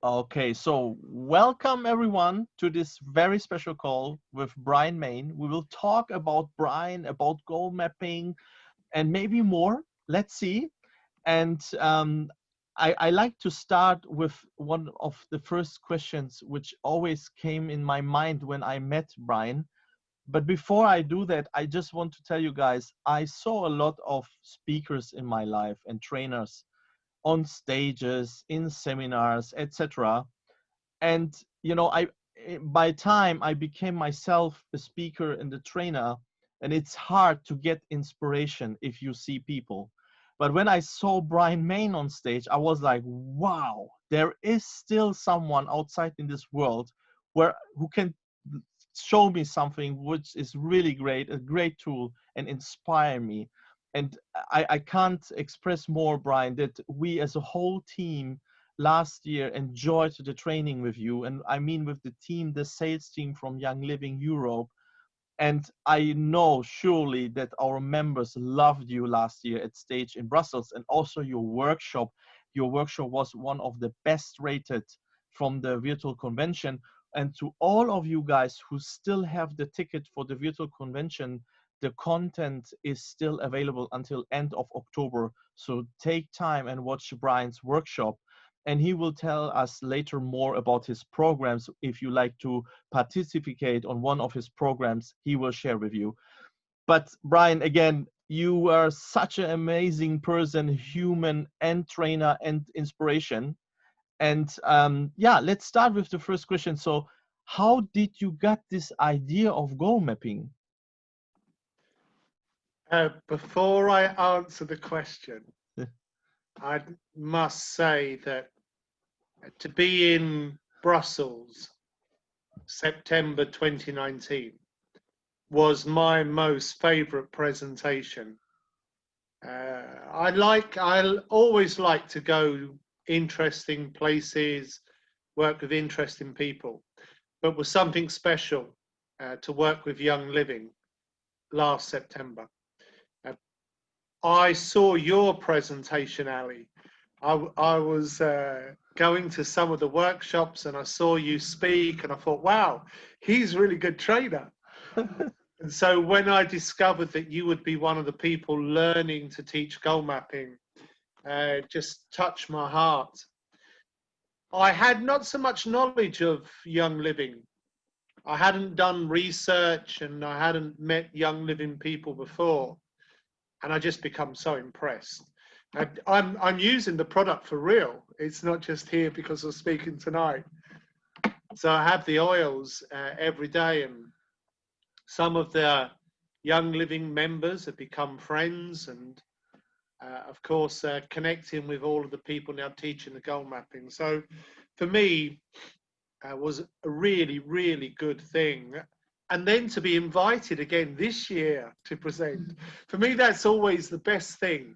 Okay, so welcome everyone to this very special call with Brian Mayne. We will talk about Brian, about goal mapping, and maybe more. Let's see. And I like to start with one of the first questions which always came in my mind when I met Brian. But before I do that, I just want to tell you guys, I saw a lot of speakers in my life and trainers on stages, in seminars, etc. And by time I became myself a speaker and a trainer, and it's hard to get inspiration if you see people. But when I saw Brian Mayne on stage, I was like, wow, there is still someone outside in this world who can show me something which is really great, a great tool, and inspire me. And I can't express more, Brian, that we as a whole team last year enjoyed the training with you. And I mean with the team, the sales team from Young Living Europe. And I know surely that our members loved you last year at stage in Brussels, and also your workshop. Your workshop was one of the best rated from the virtual convention. And to all of you guys who still have the ticket for the virtual convention, the content is still available until end of October. So take time and watch Brian's workshop. And he will tell us later more about his programs. If you like to participate on one of his programs, he will share with you. But Brian, again, you are such an amazing person, human and trainer and inspiration. And yeah, let's start with the first question. So how did you get this idea of goal mapping? Before I answer the question, I must say that to be in Brussels, September 2019, was my most favourite presentation. I always like to go interesting places, work with interesting people, but was something special to work with Young Living last September. I saw your presentation, Ali. I was going to some of the workshops and I saw you speak and I thought, wow, he's a really good trainer. And so when I discovered that you would be one of the people learning to teach goal mapping, it just touched my heart. I had not so much knowledge of Young Living. I hadn't done research and I hadn't met Young Living people before. And I just become so impressed. I'm using the product for real. It's not just here because I'm speaking tonight. So I have the oils every day, and some of the Young Living members have become friends, and of course connecting with all of the people now teaching the goal mapping. So for me, was a really, really good thing. And then to be invited again this year to present, for me, that's always the best thing.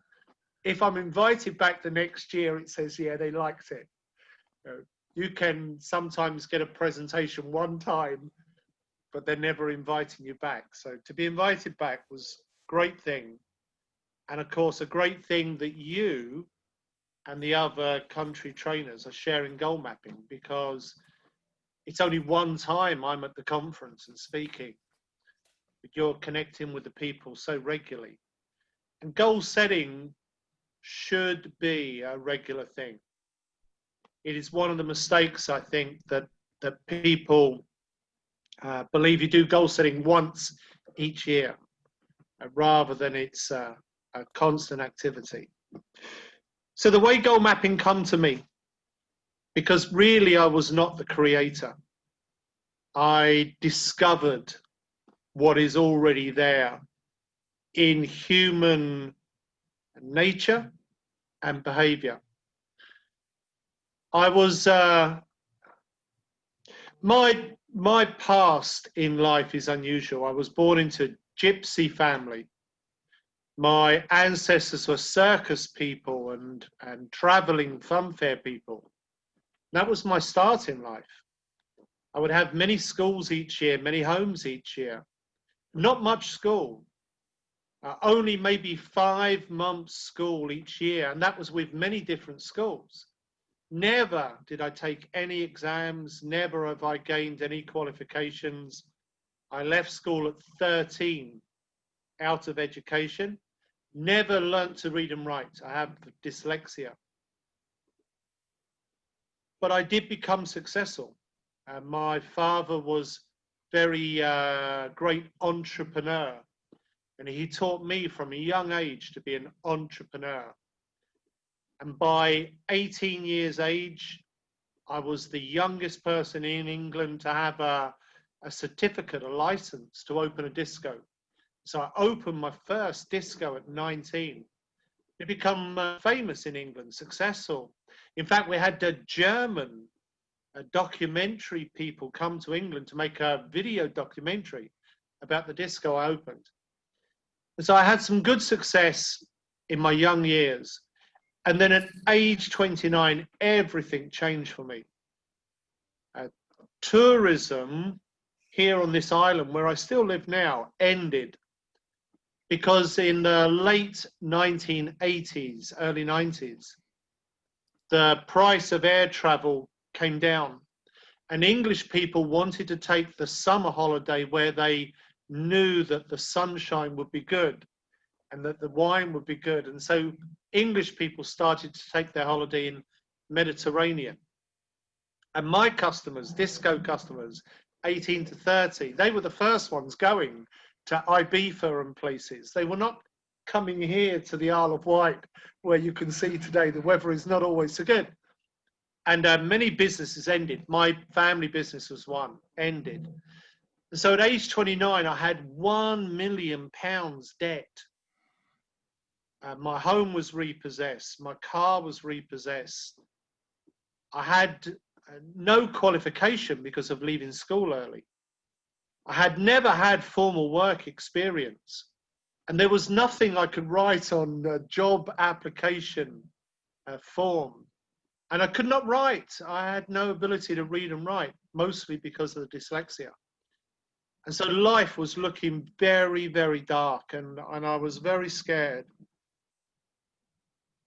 If I'm invited back the next year, it says, yeah, they liked it. You can sometimes get a presentation one time, but they're never inviting you back. So to be invited back was a great thing. And of course, a great thing that you and the other country trainers are sharing goal mapping, because it's only one time I'm at the conference and speaking, but you're connecting with the people so regularly. And goal setting should be a regular thing. It is one of the mistakes, I think, that people believe you do goal setting once each year, rather than it's a constant activity. So the way goal mapping come to me, because really I was not the creator. I discovered what is already there in human nature and behavior. I was, my past in life is unusual. I was born into a gypsy family. My ancestors were circus people and traveling funfair people. That was my start in life. I would have many schools each year, many homes each year. Not much school. Only maybe 5 months school each year, and that was with many different schools. Never did I take any exams. Never have I gained any qualifications. I left school at 13 out of education. Never learnt to read and write. I have dyslexia. But I did become successful. My father was very great entrepreneur. And he taught me from a young age to be an entrepreneur. And by 18 years age, I was the youngest person in England to have a certificate, a license to open a disco. So I opened my first disco at 19. It became famous in England, successful. In fact, we had the German documentary people come to England to make a video documentary about the disco I opened. And so I had some good success in my young years. And then at age 29, everything changed for me. Tourism here on this island, where I still live now, ended. Because in the late 1980s, early 90s, the price of air travel came down. And English people wanted to take the summer holiday where they knew that the sunshine would be good and that the wine would be good. And so English people started to take their holiday in Mediterranean. And my customers, disco customers, 18 to 30, they were the first ones going to Ibiza and places. They were not coming here to the Isle of Wight, where you can see today the weather is not always so good. And many businesses ended. My family business was one, ended. And so at age 29, I had £1 million debt. My home was repossessed. My car was repossessed. I had no qualification because of leaving school early. I had never had formal work experience. And there was nothing I could write on a job application form. And I could not write. I had no ability to read and write, mostly because of the dyslexia. And so life was looking very, very dark, and I was very scared.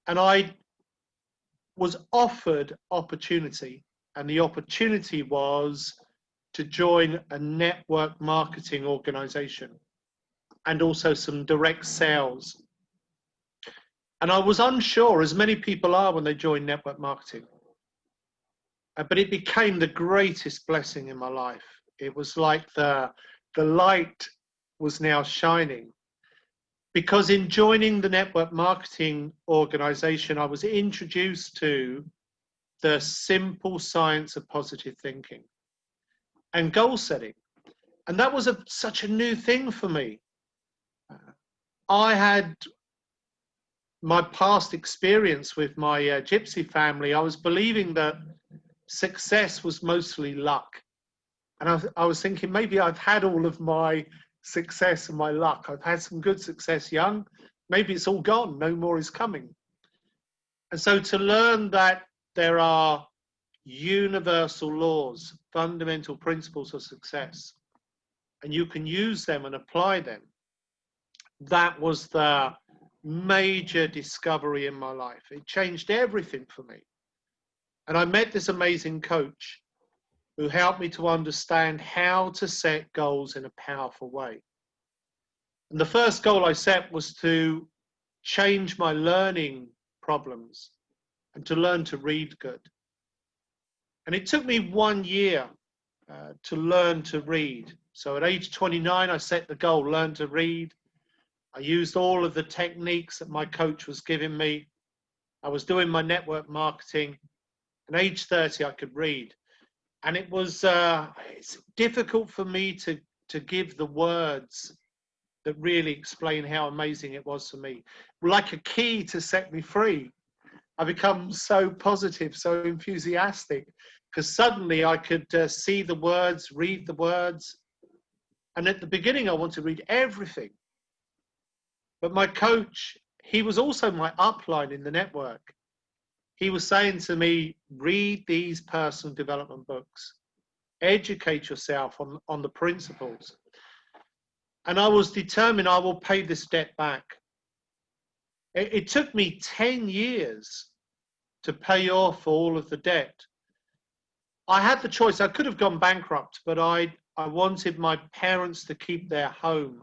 And I was offered opportunity, and the opportunity was to join a network marketing organization and also some direct sales. And I was unsure, as many people are when they join network marketing. But it became the greatest blessing in my life. It was like the light was now shining. Because in joining the network marketing organization, I was introduced to the simple science of positive thinking and goal setting. And that was such a new thing for me. I had my past experience with my gypsy family. I was believing that success was mostly luck. And I was thinking, maybe I've had all of my success and my luck. I've had some good success young. Maybe it's all gone. No more is coming. And so to learn that there are universal laws, fundamental principles of success, and you can use them and apply them, that was the major discovery in my life. It changed everything for me. And I met this amazing coach who helped me to understand how to set goals in a powerful way. And the first goal I set was to change my learning problems and to learn to read good. And it took me 1 year to learn to read. So at age 29, I set the goal, learn to read. I used all of the techniques that my coach was giving me. I was doing my network marketing. At age 30, I could read. And it was it's difficult for me to give the words that really explain how amazing it was for me. Like a key to set me free. I become so positive, so enthusiastic, because suddenly I could see the words, read the words. And at the beginning, I wanted to read everything. But my coach, he was also my upline in the network. He was saying to me, read these personal development books. Educate yourself on the principles. And I was determined I will pay this debt back. It took me 10 years to pay off all of the debt. I had the choice. I could have gone bankrupt, but I wanted my parents to keep their home.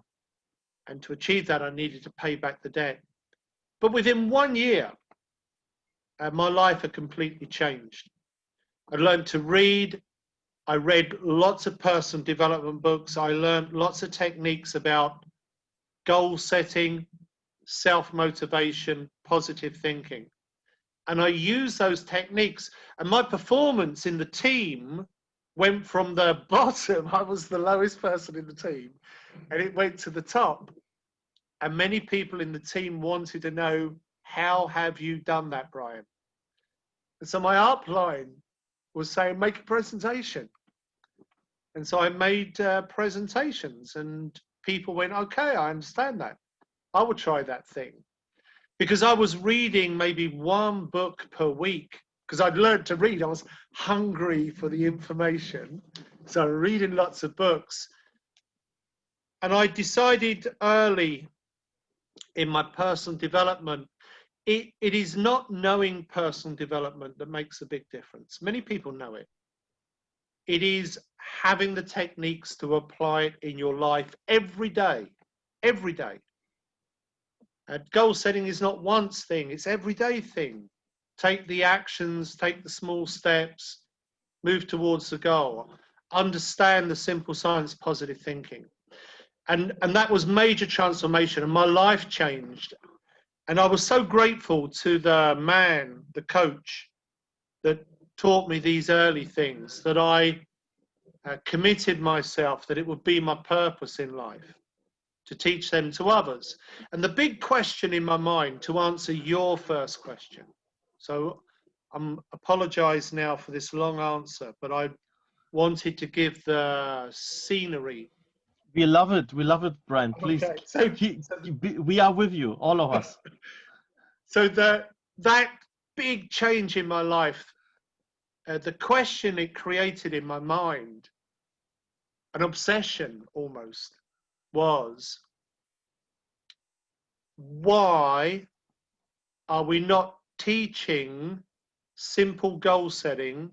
And to achieve that, I needed to pay back the debt. But within 1 year, my life had completely changed. I learned to read. I read lots of personal development books. I learned lots of techniques about goal setting, self-motivation, positive thinking. And I used those techniques, and my performance in the team went from the bottom. I was the lowest person in the team, and it went to the top. And many people in the team wanted to know, how have you done that, Brian? And so my upline was saying, make a presentation. And so I made presentations, and people went, okay, I understand that. I will try that thing. Because I was reading maybe one book per week, because I'd learned to read. I was hungry for the information. So reading lots of books. And I decided early in my personal development, it is not knowing personal development that makes a big difference. Many people know it. It is having the techniques to apply it in your life every day, every day. Goal setting is not once thing, it's everyday thing. Take the actions, take the small steps, move towards the goal. Understand the simple science of positive thinking. And that was major transformation, and my life changed. And I was so grateful to the man, the coach, that taught me these early things, that I committed myself that it would be my purpose in life to teach them to others. And the big question in my mind, to answer your first question, so I apologize now for this long answer, but I wanted to give the scenery. We love it. We love it, Brian. Please, Okay, so we are with you, all of us. So that big change in my life, the question it created in my mind, an obsession almost, was, why are we not teaching simple goal setting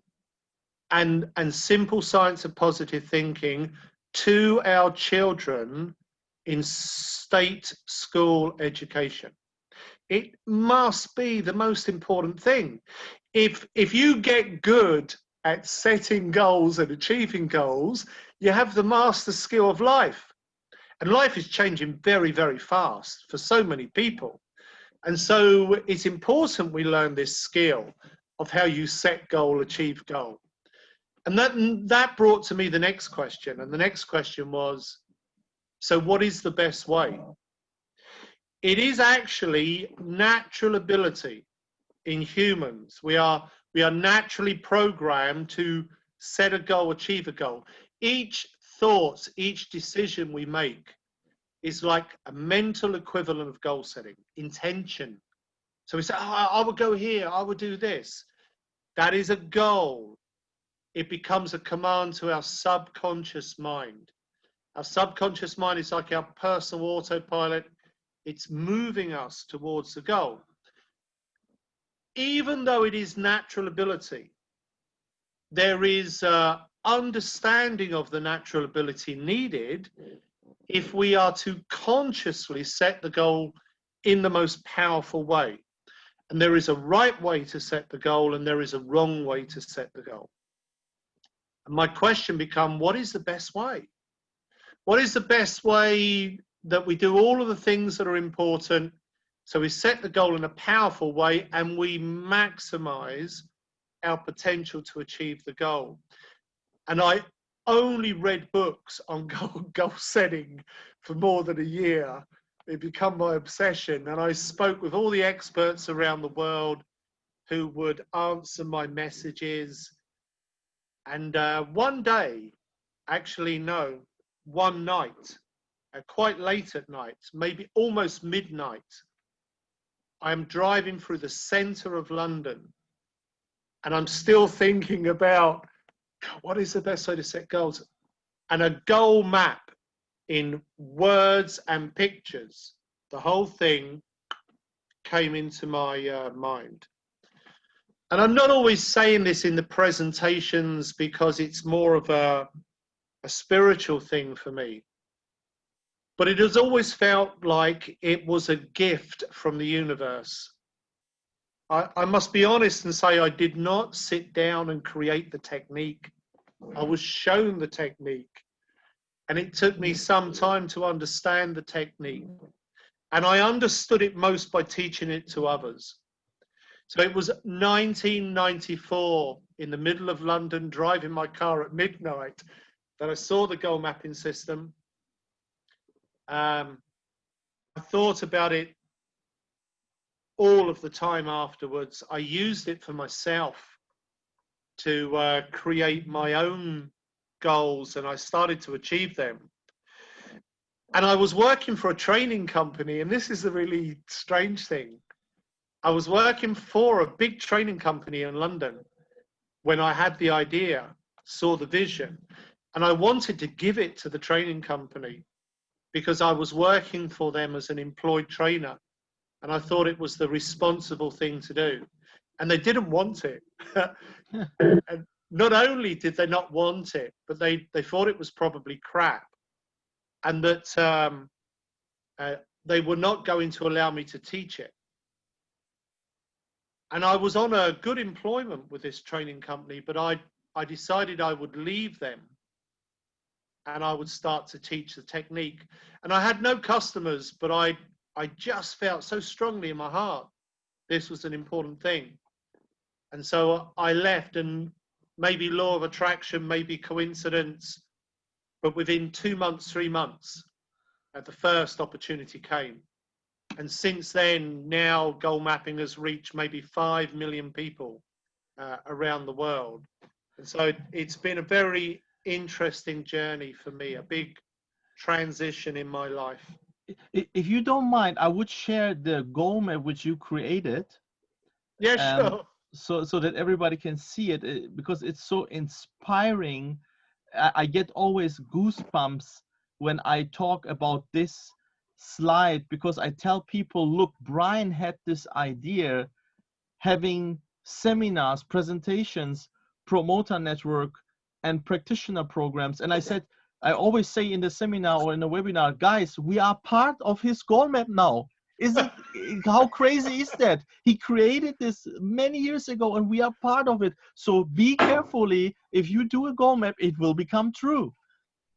and simple science of positive thinking to our children in state school education? It must be the most important thing. If you get good at setting goals and achieving goals, you have the master skill of life. And life is changing very, very fast for so many people. And so it's important we learn this skill of how you set goal, achieve goal. And that brought to me the next question. And the next question was, so what is the best way? It is actually natural ability in humans. We are naturally programmed to set a goal, achieve a goal. Each thought, each decision we make is like a mental equivalent of goal setting, intention. So we say, oh, I would go here, I would do this. That is a goal. It becomes a command to our subconscious mind. Our subconscious mind is like our personal autopilot. It's moving us towards the goal. Even though it is natural ability, there is understanding of the natural ability needed if we are to consciously set the goal in the most powerful way. And there is a right way to set the goal, and there is a wrong way to set the goal. And my question becomes, what is the best way? What is the best way that we do all of the things that are important? So we set the goal in a powerful way, and we maximize our potential to achieve the goal. And I only read books on goal setting for more than a year. It became my obsession, and I spoke with all the experts around the world who would answer my messages. And one day, actually no, one night, quite late at night, maybe almost midnight, I am driving through the center of London, and I'm still thinking about, what is the best way to set goals? And a goal map in words and pictures, the whole thing came into my mind. And I'm not always saying this in the presentations because it's more of a spiritual thing for me. But it has always felt like it was a gift from the universe. I must be honest and say I did not sit down and create the technique. I was shown the technique, and it took me some time to understand the technique. And I understood it most by teaching it to others. So it was 1994 in the middle of London, driving my car at midnight, that I saw the goal mapping system. I thought about it all of the time afterwards. I used it for myself to create my own goals, and I started to achieve them. And I was working for a training company, and this is a really strange thing. I was working for a big training company in London when I had the idea, saw the vision, and I wanted to give it to the training company because I was working for them as an employed trainer, and I thought it was the responsible thing to do. And they didn't want it. And not only did they not want it, but they thought it was probably crap, and that they were not going to allow me to teach it. And I was on a good employment with this training company, but I decided I would leave them and I would start to teach the technique. And I had no customers, but I just felt so strongly in my heart this was an important thing. And so I left, and maybe law of attraction, maybe coincidence, but within 2 months, 3 months, the first opportunity came. And since then, now goal mapping has reached maybe 5 million people around the world. And so it's been a very interesting journey for me, a big transition in my life. If you don't mind, I would share the goal map which you created. Yeah, sure. So that everybody can see it, because it's so inspiring. I get always goosebumps when I talk about this slide, because I tell people, look, Brian had this idea, having seminars, presentations, promoter network, and practitioner programs. And I said, I always say in the seminar or in the webinar, guys, we are part of his goal map now. Is it, how crazy is that? He created this many years ago and we are part of it. So be carefully, if you do a goal map, it will become true.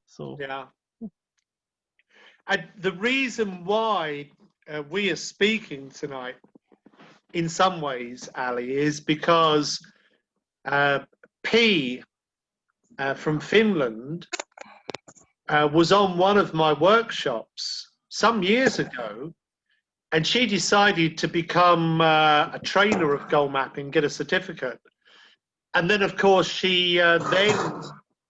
So yeah. And the reason why we are speaking tonight, in some ways, Ali, is because P from Finland was on one of my workshops some years ago, and she decided to become a trainer of goal mapping, get a certificate. And then, of course, she then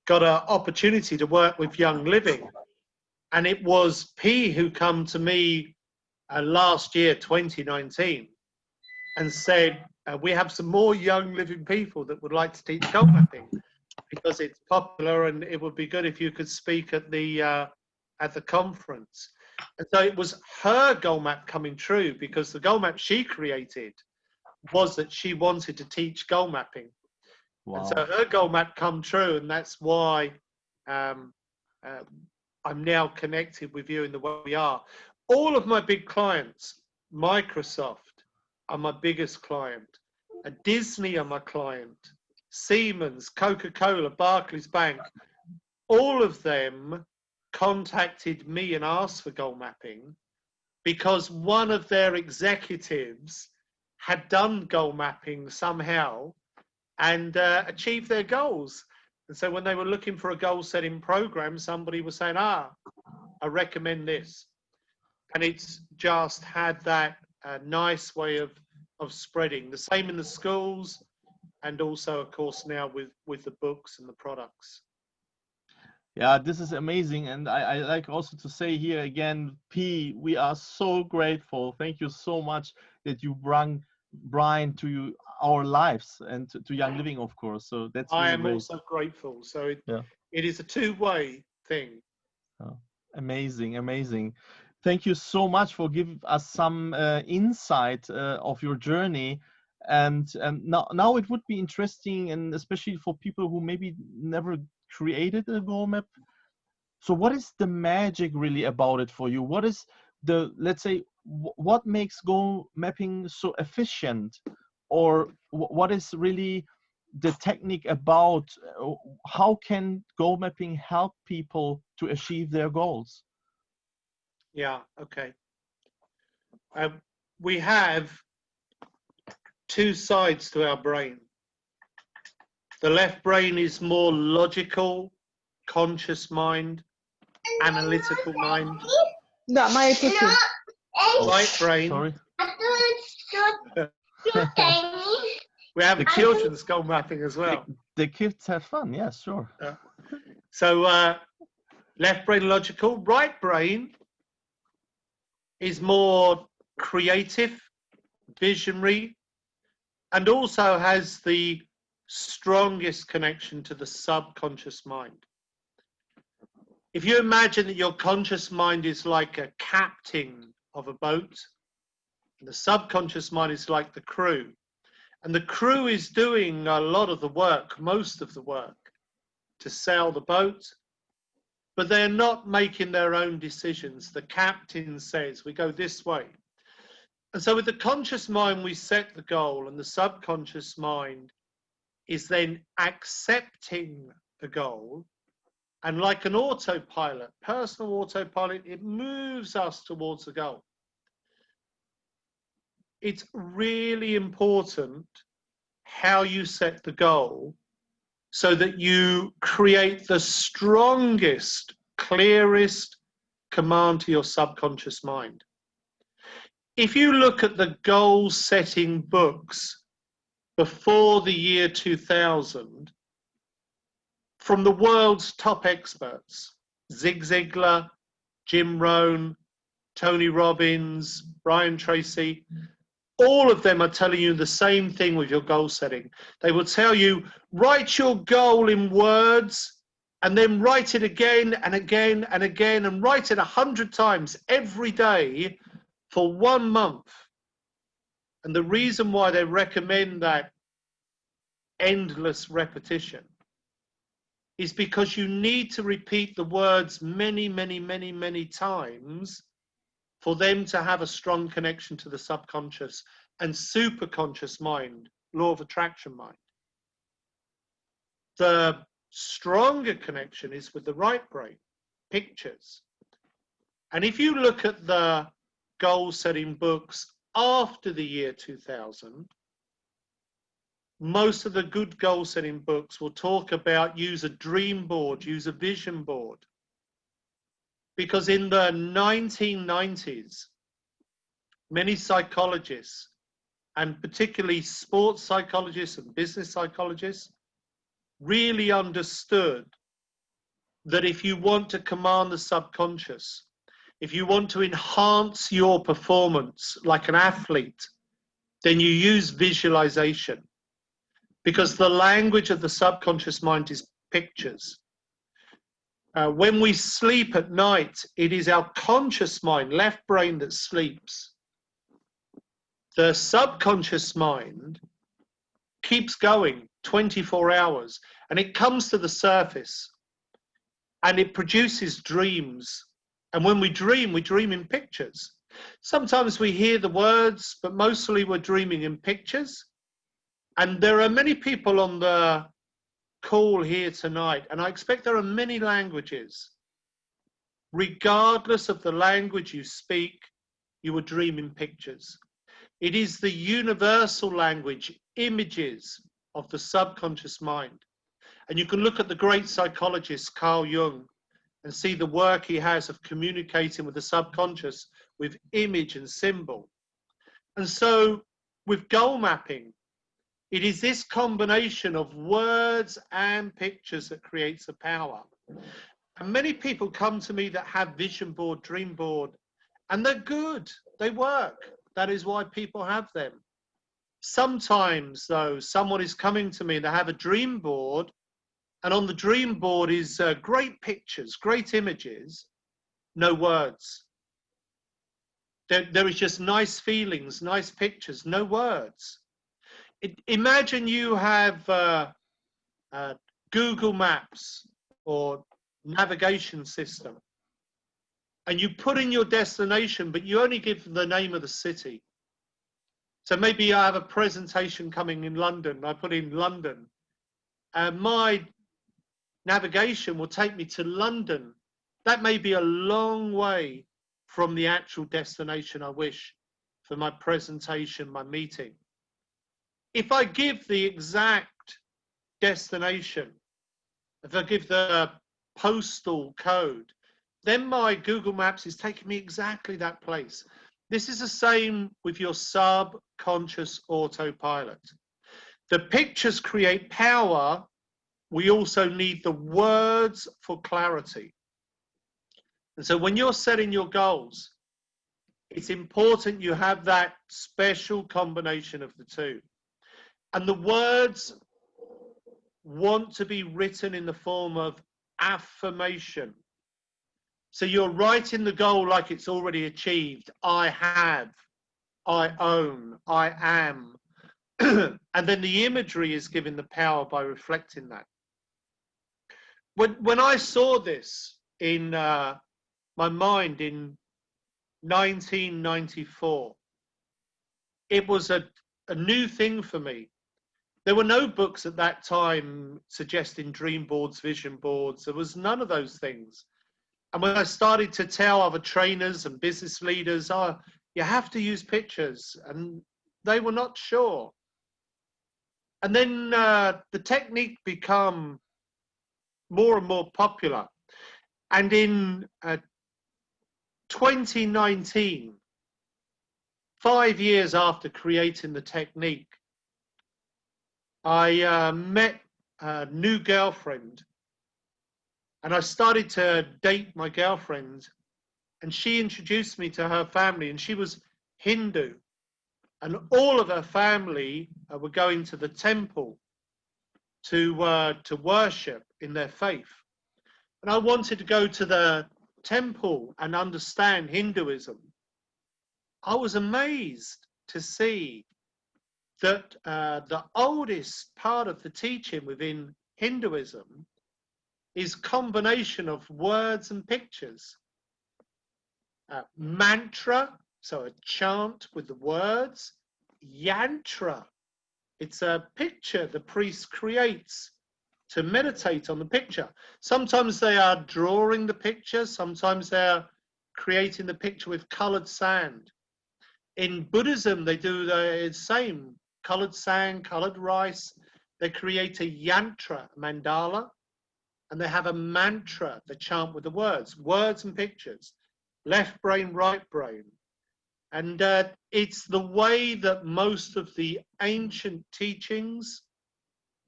got an opportunity to work with Young Living. And it was P who come to me last year, 2019, and said, we have some more Young Living people that would like to teach goal mapping because it's popular and it would be good if you could speak at the conference. And so it was her goal map coming true, because the goal map she created was that she wanted to teach goal mapping. Wow. And so her goal map come true, and that's why I'm now connected with you in the way we are. All of my big clients, Microsoft are my biggest client, Disney are my client, Siemens, Coca-Cola, Barclays Bank, all of them contacted me and asked for goal mapping because one of their executives had done goal mapping somehow and achieved their goals. And so when they were looking for a goal setting program, somebody was saying, I recommend this. And it's just had that nice way of spreading. The same in the schools, and also, of course, now with the books and the products. Yeah, this is amazing. And I like also to say here again, P, we are so grateful. Thank you so much that you brought Brian to our lives and to Young Living, of course. So that's I really am great. also grateful. So it is a two-way thing. Oh, amazing, amazing. Thank you so much for giving us some insight of your journey. And now it would be interesting, and especially for people who maybe never created a goal map. So what is the magic really about it for you? What is the, let's say, what makes goal mapping so efficient? Or what is really the technique about how can goal mapping help people to achieve their goals? Yeah, okay. We have two sides to our brain. The left brain is more logical, conscious mind, analytical mind. Да, моя тетя. Right brain. Sorry. We have a children's goal mapping as well. The kids have fun, yeah, sure. So left brain logical, right brain is more creative, visionary, and also has the strongest connection to the subconscious mind. If you imagine that your conscious mind is like a captain of a boat, and the subconscious mind is like the crew, and the crew is doing a lot of the work, most of the work, to sail the boat, but they're not making their own decisions. The captain says, we go this way. And so with the conscious mind, we set the goal, and the subconscious mind is then accepting the goal. And like an autopilot, personal autopilot, it moves us towards the goal. It's really important how you set the goal so that you create the strongest, clearest command to your subconscious mind. If you look at the goal-setting books before the year 2000, from the world's top experts, Zig Ziglar, Jim Rohn, Tony Robbins, Brian Tracy, all of them are telling you the same thing with your goal setting. They will tell you, write your goal in words and then write it again and again and again and write it 100 times every day for 1 month. And the reason why they recommend that endless repetition is because you need to repeat the words many, many, many, many times for them to have a strong connection to the subconscious and superconscious mind, law of attraction mind. The stronger connection is with the right brain, pictures. And if you look at the goal-setting books after the year 2000, most of the good goal-setting books will talk about use a dream board, use a vision board. Because in the 1990s, many psychologists, and particularly sports psychologists and business psychologists, really understood that if you want to command the subconscious, if you want to enhance your performance like an athlete, then you use visualization. Because the language of the subconscious mind is pictures. When we sleep at night, it is our conscious mind, left brain, that sleeps. The subconscious mind keeps going 24 hours and it comes to the surface and it produces dreams. And when we dream in pictures. Sometimes we hear the words, but mostly we're dreaming in pictures. And there are many people on the call here tonight, and I expect there are many languages. Regardless of the language you speak, you will dream in pictures. It is the universal language, images of the subconscious mind. And you can look at the great psychologist Carl Jung and see the work he has of communicating with the subconscious with image and symbol. And so with goal mapping, it is this combination of words and pictures that creates the power. And many people come to me that have vision board, dream board, and they're good, they work. That is why people have them. Sometimes though, someone is coming to me, they have a dream board, and on the dream board is great pictures, great images, no words. There is just nice feelings, nice pictures, no words. Imagine you have Google Maps or navigation system, and you put in your destination, but you only give the name of the city. So maybe I have a presentation coming in London. I put in London, and my navigation will take me to London. That may be a long way from the actual destination I wish for my presentation, my meeting. If I give the exact destination, if I give the postal code, then my Google Maps is taking me exactly that place. This is the same with your subconscious autopilot. The pictures create power. We also need the words for clarity. And so when you're setting your goals, it's important you have that special combination of the two. And the words want to be written in the form of affirmation. So you're writing the goal like it's already achieved. I have, I own, I am. And then the imagery is given the power by reflecting that. When I saw this in my mind in 1994, it was a new thing for me. There were no books at that time suggesting dream boards, vision boards. There was none of those things. And when I started to tell other trainers and business leaders, oh, you have to use pictures, and they were not sure. And then the technique became more and more popular. And in 2019, 5 years after creating the technique, I met a new girlfriend, and I started to date my girlfriend, and she introduced me to her family, and she was Hindu, and all of her family were going to the temple to worship in their faith. And I wanted to go to the temple and understand Hinduism. I was amazed to see that the oldest part of the teaching within Hinduism is combination of words and pictures. Mantra, so a chant with the words. Yantra, it's a picture the priest creates to meditate on the picture. Sometimes they are drawing the picture, sometimes they're creating the picture with colored sand. In Buddhism, they do the same, colored sand, colored rice. They create a yantra, mandala, and they have a mantra, the chant with the words and pictures, left brain, right brain. And it's the way that most of the ancient teachings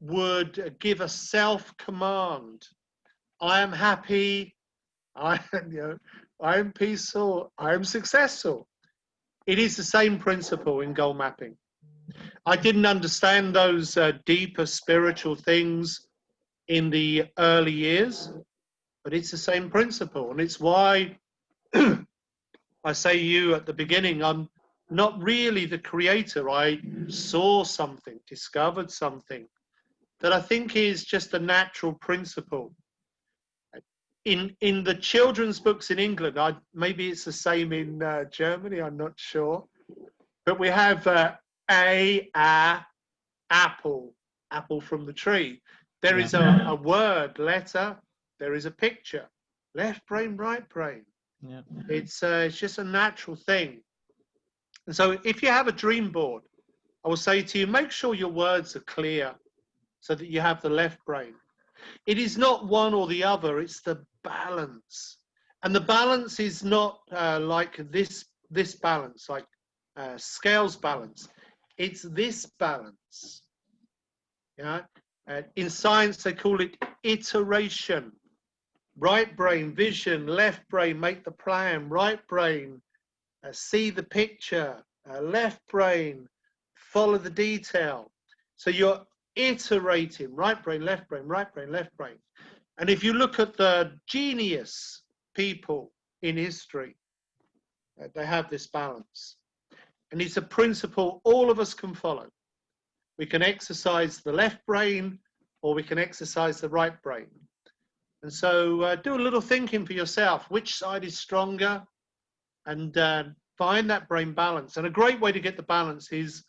would give a self-command. I am happy, I am peaceful, I am successful. It is the same principle in goal mapping. I didn't understand those deeper spiritual things in the early years, but it's the same principle. And it's why I say to you at the beginning, I'm not really the creator. I saw something, discovered something that I think is just a natural principle. In the children's books in England, maybe it's the same in Germany, I'm not sure, but we have apple from the tree. There is a word, letter, there is a picture, left brain, right brain. Yeah. It's just a natural thing. And so if you have a dream board, I will say to you, make sure your words are clear so that you have the left brain. It is not one or the other, it's the balance. And the balance is not like this balance, like scales balance. It's this balance. Yeah. In science, they call it iteration. Right brain, vision, left brain, make the plan. Right brain, see the picture. Left brain, follow the detail. So you're iterating, right brain, left brain, right brain, left brain. And if you look at the genius people in history, they have this balance. And it's a principle all of us can follow. We can exercise the left brain, or we can exercise the right brain. And so do a little thinking for yourself. Which side is stronger? And find that brain balance. And a great way to get the balance is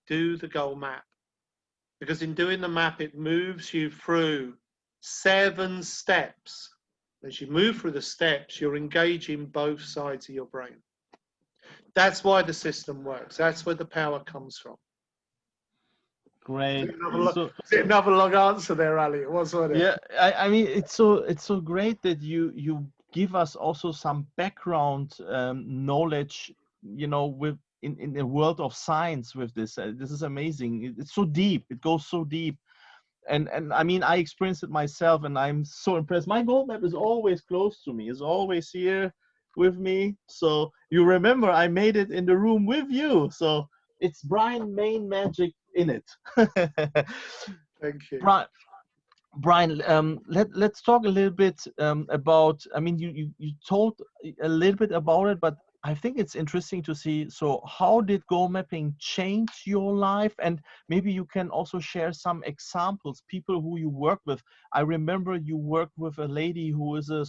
do the goal map. Because in doing the map, it moves you through 7 steps. As you move through the steps, you're engaging both sides of your brain. That's why the system works. That's where the power comes from. Great. So Another long answer there, Ali. It was, wasn't it? yeah, I mean it's so great that you give us also some background knowledge, you know, with in the world of science with this. This is amazing. It's so deep. It goes so deep. And I mean, I experienced it myself, and I'm so impressed. My goal map is always close to me. Is always here with me. So you remember, I made it in the room with you. So it's Brian Mayne magic in it. Thank you. Brian, let's talk a little bit about. I mean, you told a little bit about it, but I think it's interesting to see. So, how did goal mapping change your life? And maybe you can also share some examples, people who you work with. I remember you worked with a lady who is a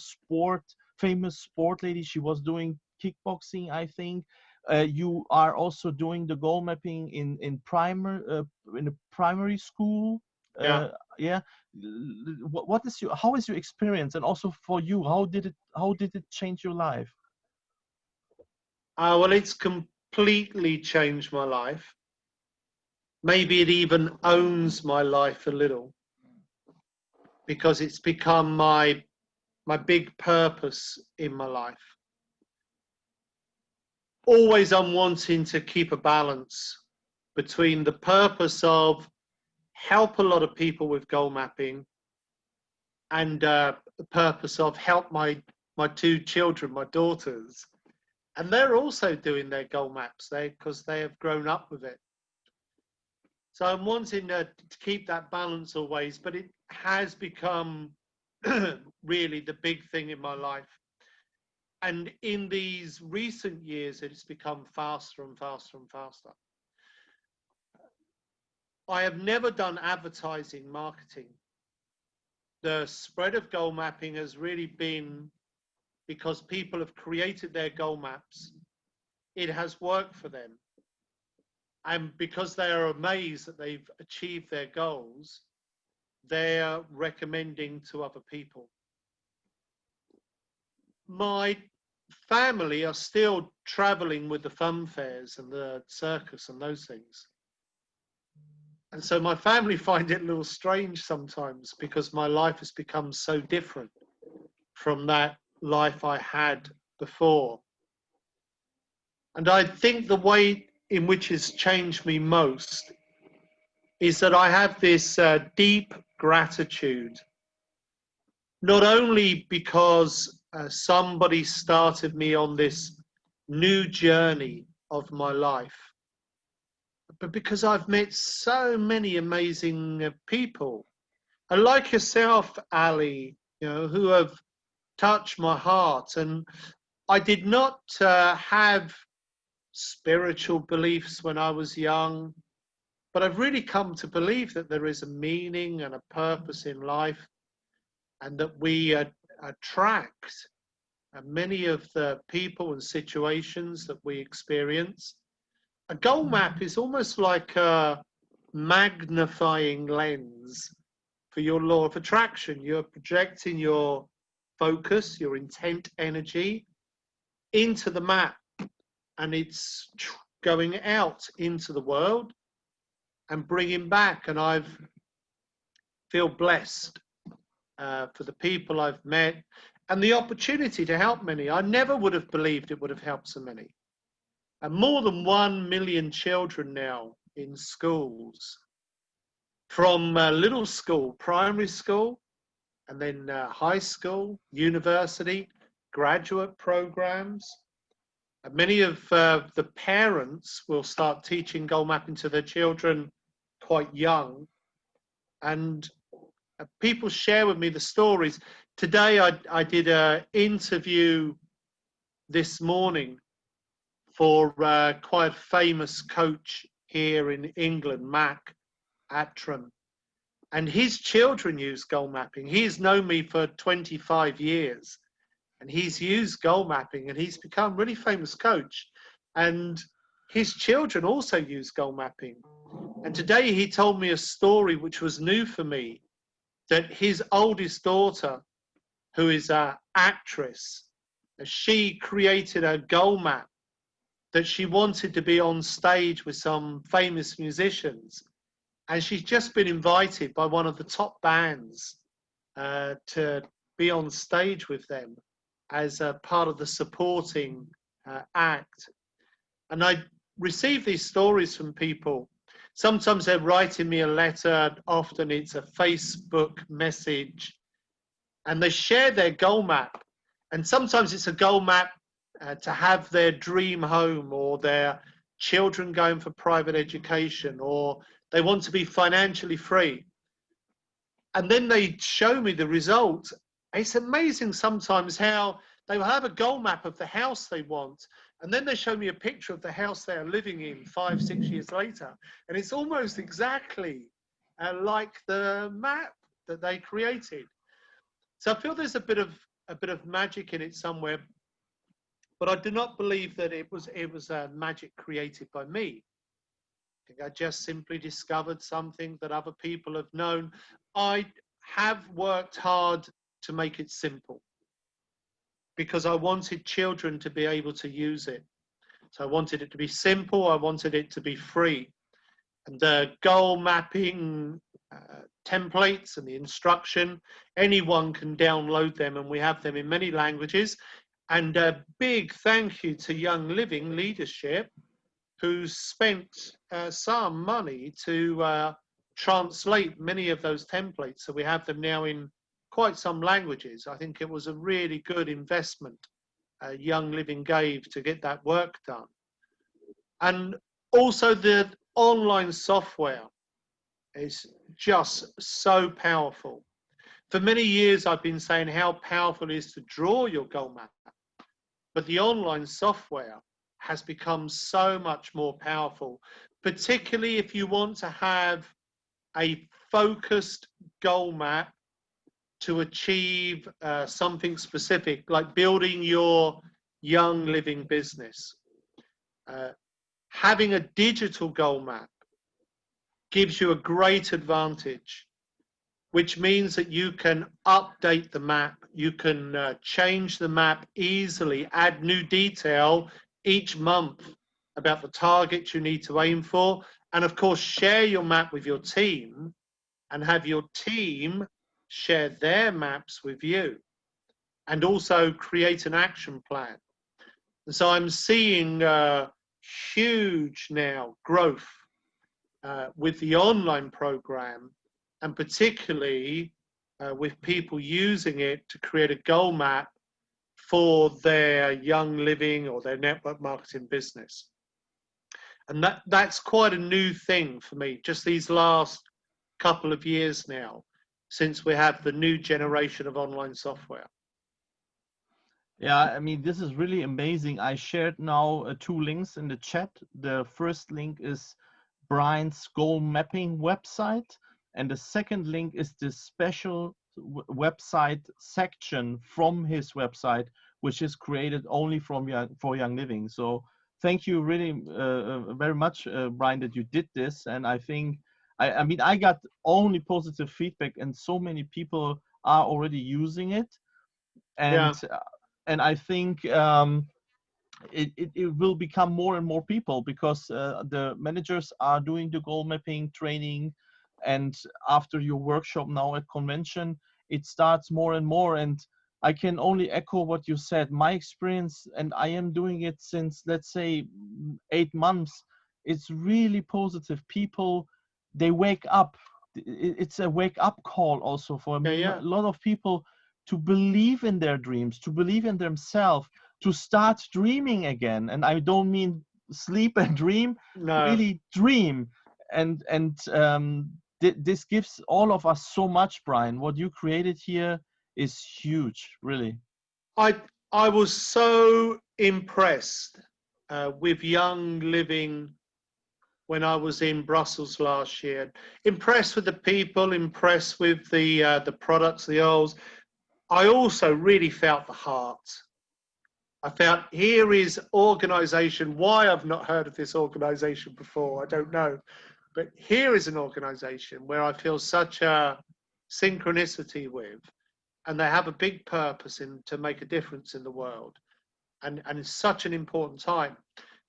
famous sport lady. She was doing kickboxing, I think. You are also doing the goal mapping in a primary school. Yeah. Yeah. What is how is your experience, and also for you, how did it change your life? Well, it's completely changed my life. Maybe it even owns my life a little, because it's become my big purpose in my life. Always I'm wanting to keep a balance between the purpose of help a lot of people with goal mapping and the purpose of help my 2 children, my daughters. And they're also doing their goal maps because they have grown up with it. So I'm wanting to keep that balance always, but it has become really the big thing in my life. And in these recent years, it's become faster and faster and faster. I have never done advertising marketing. The spread of goal mapping has really been because people have created their goal maps. It has worked for them. And because they are amazed that they've achieved their goals, they're recommending to other people. My family are still traveling with the fun fairs and the circus and those things. And so my family find it a little strange sometimes, because my life has become so different from that life I had before. And I think the way in which it's changed me most is that I have this deep gratitude, not only because somebody started me on this new journey of my life, but because I've met so many amazing people, and like yourself, Ali, you know, who have touched my heart. And I did not have spiritual beliefs when I was young, but I've really come to believe that there is a meaning and a purpose in life, and that we attract many of the people and situations that we experience. A goal map is almost like a magnifying lens for your law of attraction. You're projecting your focus, your intent energy into the map, and it's going out into the world and bringing back. And I feel blessed for the people I've met and the opportunity to help many. I never would have believed it would have helped so many. And more than 1 million children now in schools, from little school, primary school, and then high school, university, graduate programs. And many of the parents will start teaching goal mapping to their children quite young. And people share with me the stories. Today I did an interview this morning for quite a famous coach here in England, Mac, Atram, and his children use goal mapping. He's known me for 25 years, and he's used goal mapping, and he's become a really famous coach. And his children also use goal mapping. And today he told me a story which was new for me, that his oldest daughter, who is an actress, she created a goal map that she wanted to be on stage with some famous musicians. And she's just been invited by one of the top bands to be on stage with them as a part of the supporting act. And I receive these stories from people. Sometimes they're writing me a letter, often it's a Facebook message, and they share their goal map. And sometimes it's a goal map to have their dream home, or their children going for private education, or they want to be financially free. And then they show me the results. It's amazing sometimes how they will have a goal map of the house they want, and then they show me a picture of the house they are living in 5, 6 years later, and it's almost exactly like the map that they created. So I feel there's a bit of magic in it somewhere, but I do not believe that it was magic created by me. I think I just simply discovered something that other people have known. I have worked hard to make it simple, because I wanted children to be able to use it. So I wanted it to be simple. I wanted it to be free. And the goal mapping templates and the instruction, anyone can download them, and we have them in many languages. And a big thank you to Young Living Leadership, who spent some money to translate many of those templates. So we have them now in quite some languages. I think it was a really good investment Young Living gave to get that work done. And also the online software is just so powerful. For many years, I've been saying how powerful it is to draw your goal map, but the online software has become so much more powerful, particularly if you want to have a focused goal map to achieve something specific, like building your Young Living business. Having a digital goal map gives you a great advantage, which means that you can update the map, you can change the map easily, add new detail each month about the targets you need to aim for, and of course share your map with your team and have your team share their maps with you, and also create an action plan. And so I'm seeing huge now growth with the online program, and particularly with people using it to create a goal map for their Young Living or their network marketing business. And that's quite a new thing for me, just these last couple of years now, since we have the new generation of online software. Yeah, I mean, this is really amazing. I shared now 2 links in the chat. The first link is Brian's goal mapping website, and the second link is this special website section from his website, which is created only for Young Living. So thank you really very much, Brian, that you did this. And I think, I mean, I got only positive feedback, and so many people are already using it. And Yeah. And I think it will become more and more people, because the managers are doing the goal mapping training, and after your workshop now at convention, it starts more and more. And I can only echo what you said. My experience, and I am doing it since, let's say, 8 months, it's really positive. People, they wake up. It's a wake up call also for Yeah. a lot of people, to believe in their dreams, to believe in themselves, to start dreaming again. And I don't mean sleep and dream, No. really dream. And this gives all of us so much, Brian. What you created here is huge, really. I was so impressed with Young Living when I was in Brussels last year. Impressed with the people, impressed with the products, the oils. I also really felt the heart. I felt here is organization. Why I've not heard of this organization before, I don't know. But here is an organization where I feel such a synchronicity with, and they have a big purpose to make a difference in the world. And it's such an important time.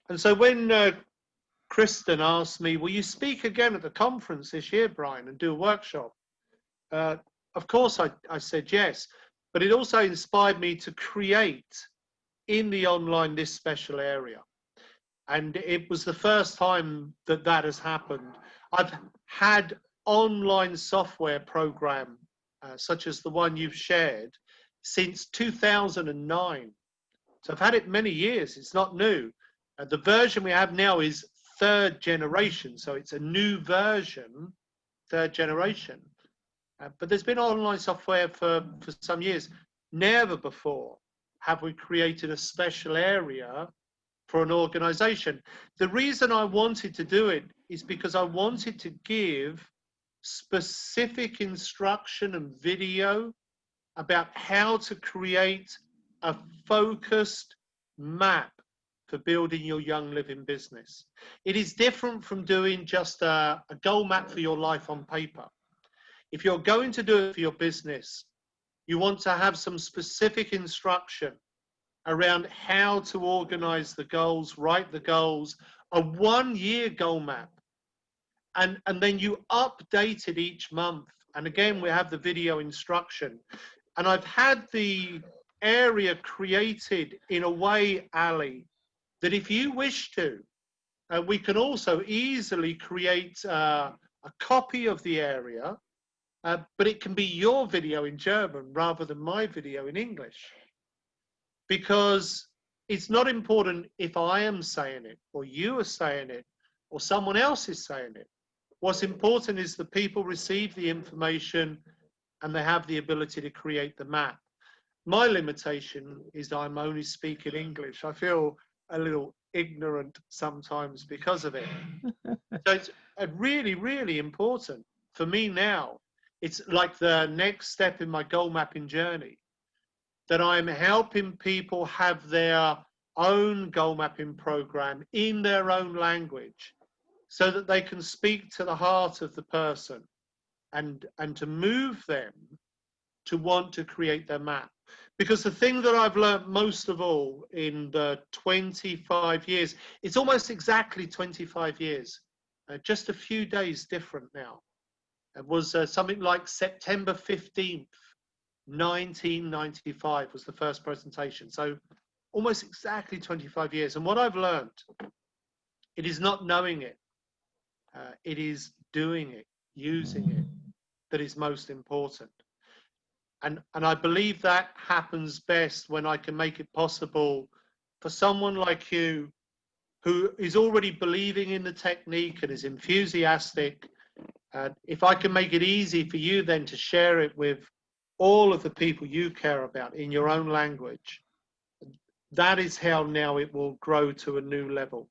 And so when Kristen asked me, will you speak again at the conference this year, Brian, and do a workshop? Of course, I said yes. But it also inspired me to create in the online this special area. And it was the first time that that has happened. I've had online software program, such as the one you've shared, since 2009. So I've had it many years. It's not new. The version we have now is 3rd generation. So it's a new version, 3rd generation. But there's been online software for some years. Never before have we created a special area for an organization. The reason I wanted to do it is because I wanted to give specific instruction and video about how to create a focused map for building your young living business. It is different from doing just a goal map for your life on paper. If you're going to do it for your business, you want to have some specific instruction around how to organize the goals, write the goals, a 1-year goal map. And then you update it each month. And again, we have the video instruction. And I've had the area created in a way, Ali, that if you wish to, we can also easily create a copy of the area, but it can be your video in German rather than my video in English. Because it's not important if I am saying it, or you are saying it, or someone else is saying it. What's important is the people receive the information and they have the ability to create the map. My limitation is I'm only speaking English. I feel a little ignorant sometimes because of it. So it's really, really important for me now. It's like the next step in my goal mapping journey, that I'm helping people have their own goal mapping program in their own language so that they can speak to the heart of the person and to move them to want to create their map. Because the thing that I've learned most of all in the 25 years, it's almost exactly 25 years, just a few days different now. It was something like September 15th, 1995 was the first presentation. So almost exactly 25 years. And what I've learned, it is not knowing it. It is doing it, using it, that is most important. And I believe that happens best when I can make it possible for someone like you who is already believing in the technique and is enthusiastic. If I can make it easy for you then to share it with all of the people you care about in your own language, that is how now it will grow to a new level.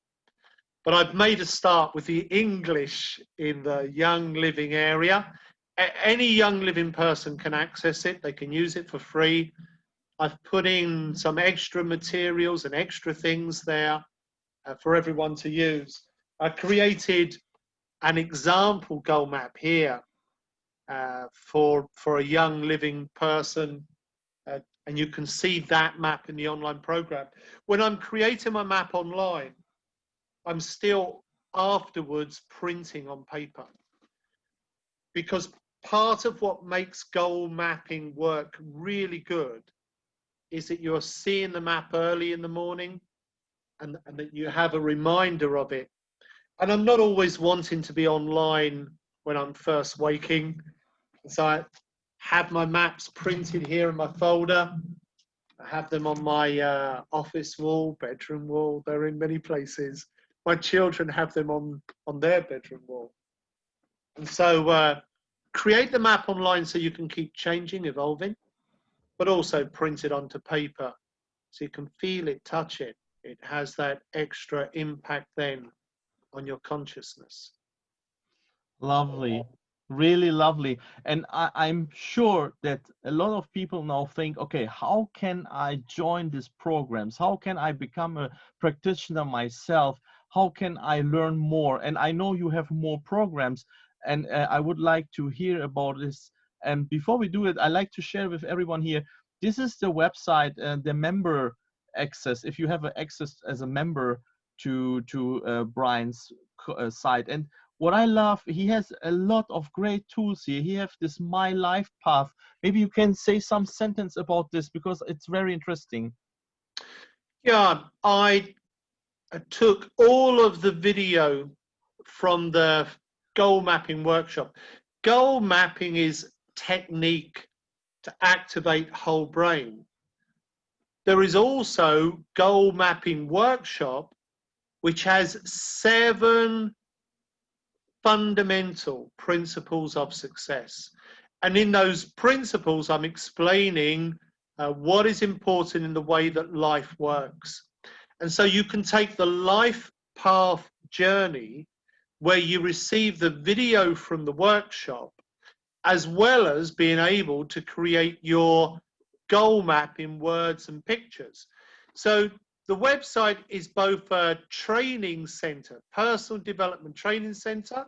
But I've made a start with the English in the young living area. Any young living person can access it. They can use it for free. I've put in some extra materials and extra things there for everyone to use. I created an example goal map here for a young living person. And you can see that map in the online program. When I'm creating my map online, I'm still afterwards printing on paper. Because part of what makes goal mapping work really good is that you're seeing the map early in the morning and that you have a reminder of it. And I'm not always wanting to be online when I'm first waking. So I have my maps printed here in my folder. I have them on my office wall, bedroom wall. They're in many places. My children have them on their bedroom wall. And so create the map online so you can keep changing, evolving, but also print it onto paper so you can feel it, touch it. It has that extra impact then on your consciousness. Lovely, really lovely. And I'm sure that a lot of people now think, okay, how can I join these programs? How can I become a practitioner myself? How can I learn more? And I know you have more programs, and I would like to hear about this. And before we do it, I like to share with everyone here, this is the website, the member access, if you have access as a member to Brian's site. And what I love, he has a lot of great tools here. He has this My Life Path. Maybe you can say some sentence about this because it's very interesting. Yeah, I took all of the video from the goal mapping workshop. Goal mapping is technique to activate whole brain. There is also goal mapping workshop, which has 7 fundamental principles of success. And in those principles, I'm explaining what is important in the way that life works. And so you can take the life path journey where you receive the video from the workshop, as well as being able to create your goal map in words and pictures. So the website is both a training center, personal development training center,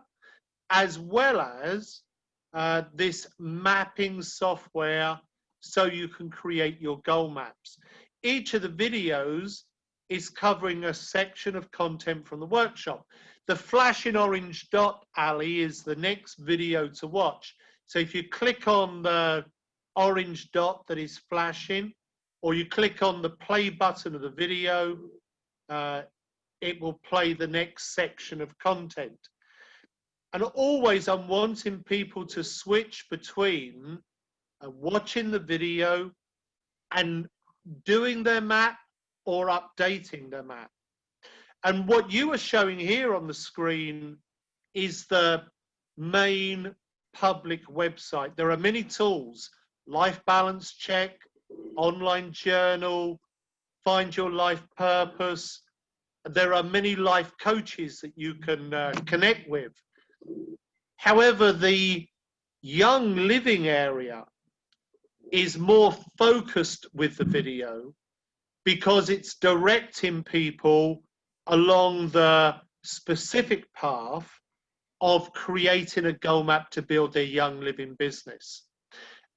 as well as this mapping software so you can create your goal maps. Each of the videos is covering a section of content from the workshop. The flashing orange dot, Ali, is the next video to watch. So if you click on the orange dot that is flashing, or you click on the play button of the video, it will play the next section of content. And always I'm wanting people to switch between watching the video and doing their map or updating their map. And what you are showing here on the screen is the main public website. There are many tools: life balance check, online journal, find your life purpose. There are many life coaches that you can connect with. However, the young living area is more focused with the video because it's directing people along the specific path of creating a goal map to build their young living business.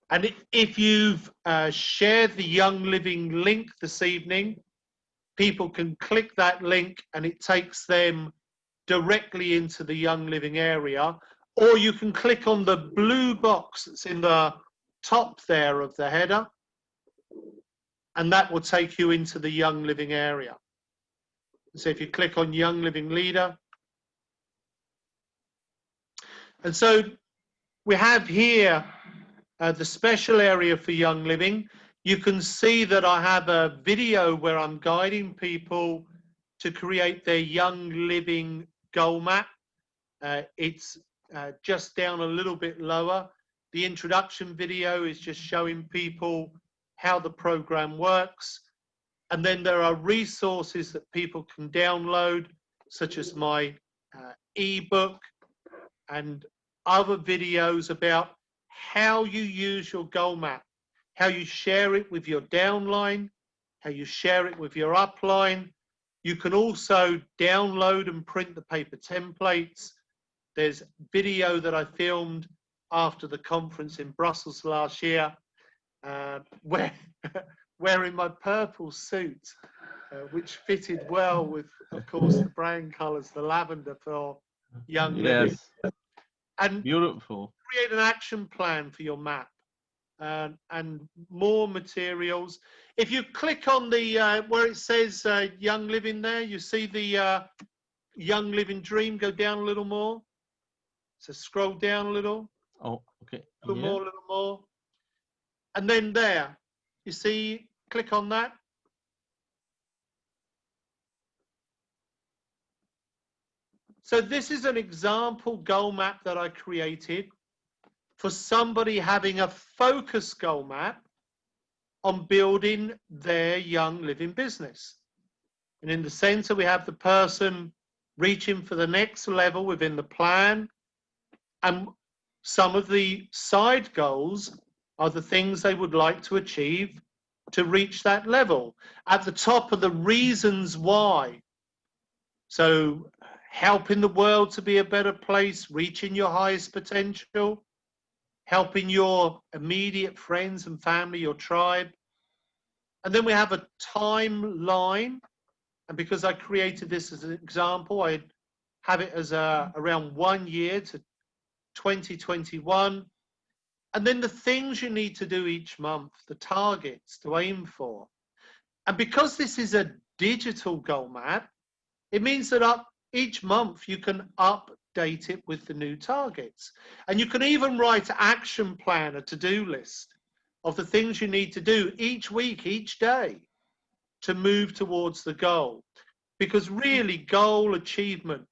And if you've shared the Young Living link this evening, people can click that link and it takes them directly into the Young Living area. Or you can click on the blue box that's in the top there of the header, and that will take you into the Young Living area. So if you click on Young Living Leader, and so we have here the special area for Young Living. You can see that I have a video where I'm guiding people to create their Young Living goal map. It's just down a little bit lower. The introduction video is just showing people how the program works. And then there are resources that people can download, such as my ebook and other videos about how you use your goal map, how you share it with your downline, how you share it with your upline. You can also download and print the paper templates. There's video that I filmed after the conference in Brussels last year, wearing my purple suit, which fitted well with, of course, the brand colours, the lavender for Young Living. Yes, And beautiful. create an action plan for your map and more materials. If you click on the where it says Young Living there, you see the Young Living Dream. Go down a little more. So scroll down a little. Oh, okay. A little more, a little more. And then there, you see, click on that. So this is an example goal map that I created for somebody having a focus goal map on building their Young Living business. And in the center, we have the person reaching for the next level within the plan. And some of the side goals are the things they would like to achieve to reach that level. At the top are the reasons why. So helping the world to be a better place, reaching your highest potential, helping your immediate friends and family, your tribe. And then we have a timeline. And because I created this as an example, I have it as around 1 year to 2021. And then the things you need to do each month, the targets to aim for. And because this is a digital goal map, it means that each month you can update it with the new targets. And you can even write an action plan, a to-do list of the things you need to do each week, each day to move towards the goal. Because really, goal achievement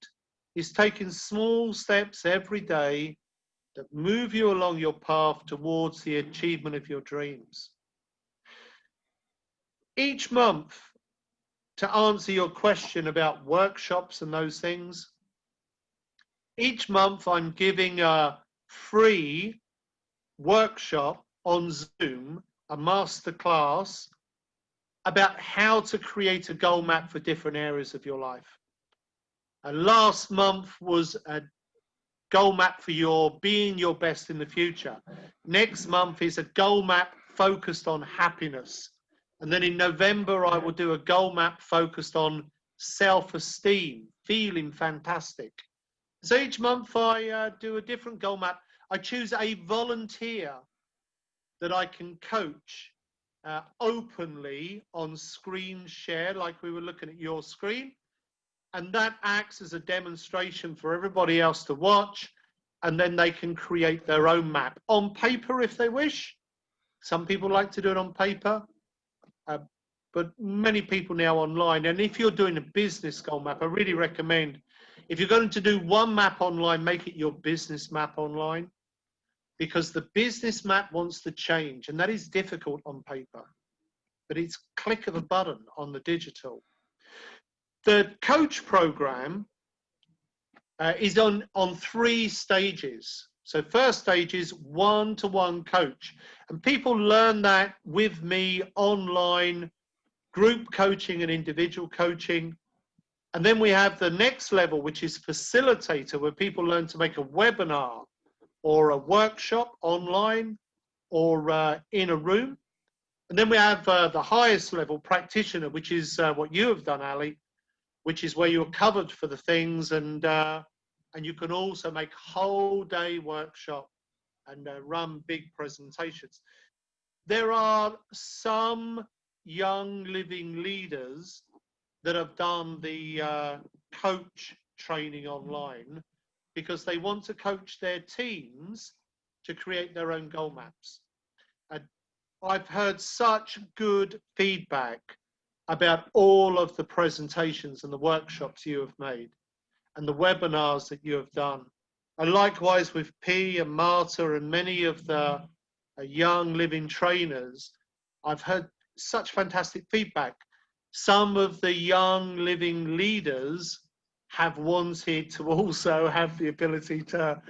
is taking small steps every day that move you along your path towards the achievement of your dreams. Each month, to answer your question about workshops and those things, each month I'm giving a free workshop on Zoom, a masterclass about how to create a goal map for different areas of your life. And last month was a goal map for your being your best in the future. Next month is a goal map focused on happiness. And then in November, I will do a goal map focused on self-esteem, feeling fantastic. So each month I do a different goal map. I choose a volunteer that I can coach openly on screen share, like we were looking at your screen. And that acts as a demonstration for everybody else to watch. And then they can create their own map on paper if they wish. Some people like to do it on paper, but many people now online. And if you're doing a business goal map, I really recommend, if you're going to do one map online, make it your business map online, because the business map wants to change, and that is difficult on paper, but it's click of a button on the digital. The coach program is on 3 stages. So first stage is one-to-one coach, and people learn that with me online, group coaching and individual coaching. And then we have the next level, which is facilitator, where people learn to make a webinar or a workshop online or in a room. And then we have the highest level, practitioner, which is what you have done, Ali, which is where you're covered for the things, and you can also make whole day workshop and run big presentations. There are some young living leaders that have done the coach training online because they want to coach their teams to create their own goal maps. And I've heard such good feedback about all of the presentations and the workshops you have made and the webinars that you have done. And likewise with P and Malta and many of the young living trainers, I've heard such fantastic feedback. Some of the young living leaders have wanted to also have the ability to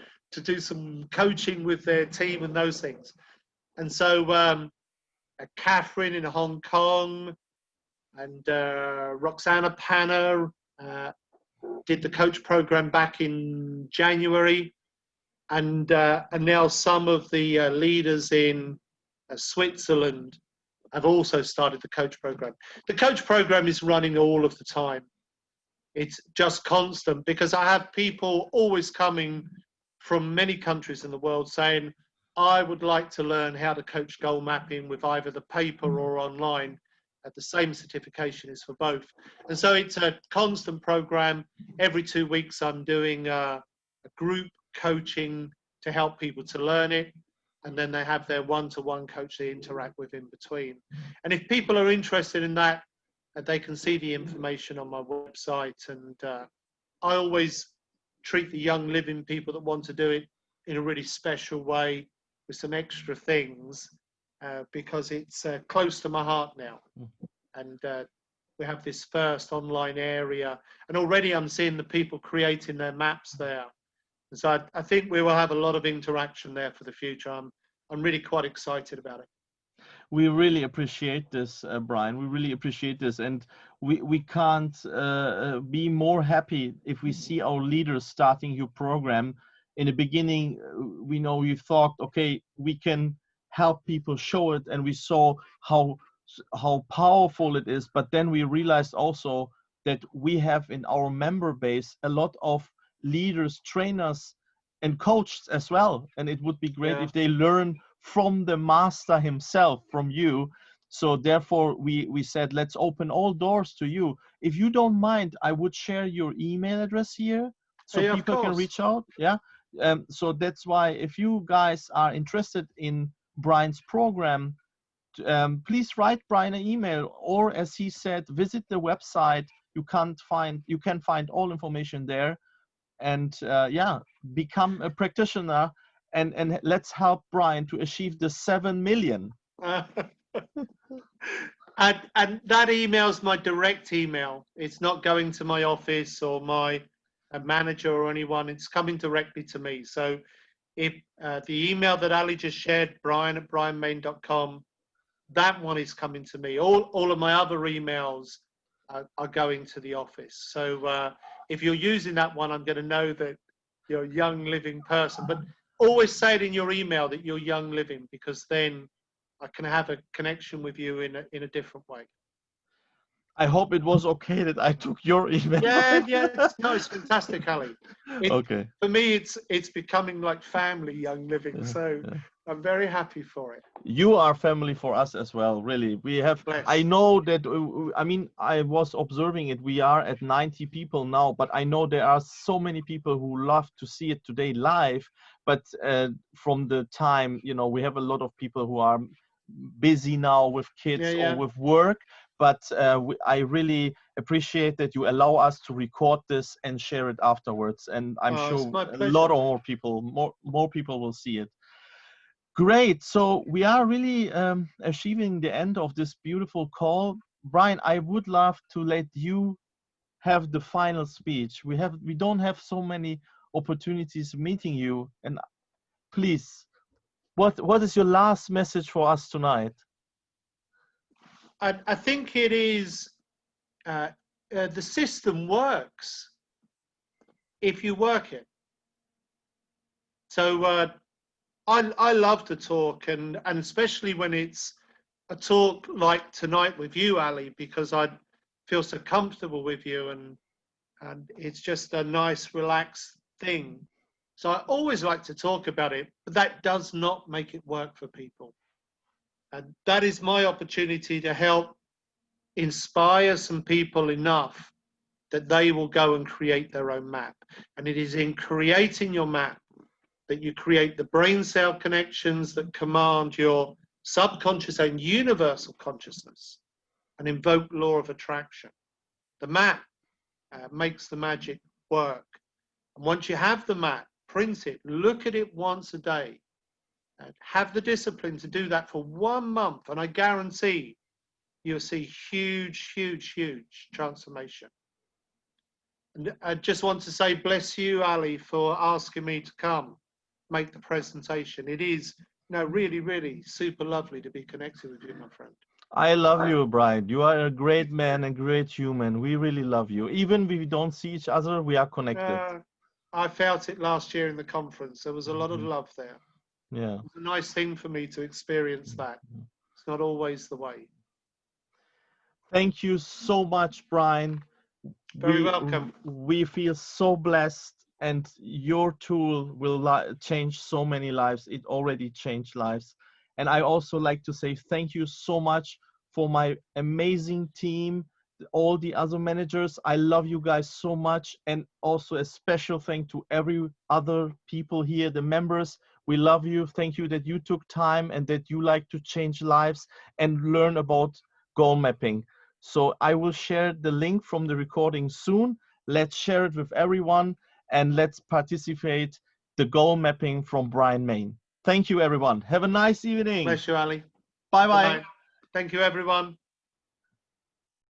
do some coaching with their team and those things. And so Catherine in Hong Kong and Roxana Panna did the coach program back in January. And now some of the leaders in Switzerland have also started the coach program. The coach program is running all of the time. It's just constant, because I have people always coming from many countries in the world saying, I would like to learn how to coach goal mapping with either the paper or online. The same certification is for both. And so it's a constant program. Every 2 weeks I'm doing a group coaching to help people to learn it. And then they have their one-to-one coach they interact with in between. And if people are interested in that, they can see the information on my website. And I always treat the young living people that want to do it in a really special way with some extra things, because it's close to my heart now. And we have this first online area, and already I'm seeing the people creating their maps there. And so I think we will have a lot of interaction there for the future. I'm really quite excited about it. We really appreciate this, Brian. We really appreciate this, and we can't be more happy if we see our leaders starting your program. In the beginning, we know you thought, okay, we can help people show it, and we saw how powerful it is. But then we realized also that we have in our member base a lot of leaders, trainers, and coaches as well. And it would be great if they learn from the master himself, from you. So therefore we said, let's open all doors to you. If you don't mind, I would share your email address here so people can reach out. Yeah. So that's why if you guys are interested in Brian's program, please write Brian an email, or as he said, visit the website. You can find all information there, and yeah, become a practitioner, and let's help Brian to achieve the 7 million. And that email's my direct email. It's not going to my office or my manager or anyone. It's coming directly to me. So if the email that Ali just shared, brian@brianmayne.com, that one is coming to me. All of my other emails are going to the office. So if you're using that one, I'm going to know that you're a young living person. But always say it in your email that you're young living, because then I can have a connection with you in a different way. I hope it was okay that I took your email. Yeah. No, it's fantastic, Ali. Okay. For me, it's becoming like family, young living. So I'm very happy for it. You are family for us as well, really. We have, I know that, I mean, I was observing it. We are at 90 people now, but I know there are so many people who love to see it today live. But from the time, you know, we have a lot of people who are busy now with kids or with work. But I really appreciate that you allow us to record this and share it afterwards. And I'm sure a lot of more people will see it. Great. So we are really achieving the end of this beautiful call. Brian, I would love to let you have the final speech. We don't have so many opportunities meeting you. And please, what is your last message for us tonight? I think it is the system works if you work it. So I love to talk, and especially when it's a talk like tonight with you, Ali, because I feel so comfortable with you, and it's just a nice, relaxed thing. So I always like to talk about it, but that does not make it work for people. And that is my opportunity to help inspire some people enough that they will go and create their own map. And it is in creating your map that you create the brain cell connections that command your subconscious and universal consciousness and invoke law of attraction. The map makes the magic work. And once you have the map, print it, look at it once a day, and have the discipline to do that for 1 month, and I guarantee you'll see huge, huge, huge transformation. And I just want to say bless you, Ali, for asking me to come make the presentation. It is, you know, really, really super lovely to be connected with you, my friend. I love you, Brian. You are a great man and great human. We really love you. Even if we don't see each other, we are connected. I felt it last year in the conference. There was a lot of love there. Yeah. It's a nice thing for me to experience that. It's not always the way. Thank you so much, Brian. Very welcome. We feel so blessed, and your tool will change so many lives. It already changed lives. And I also like to say thank you so much for my amazing team, all the other managers. I love you guys so much. And also a special thank to every other people here, the members. We love you. Thank you that you took time and that you like to change lives and learn about goal mapping. So I will share the link from the recording soon. Let's share it with everyone, and let's participate the goal mapping from Brian Mayne. Thank you, everyone. Have a nice evening. Bless you, Ali. Bye-bye. Thank you, everyone.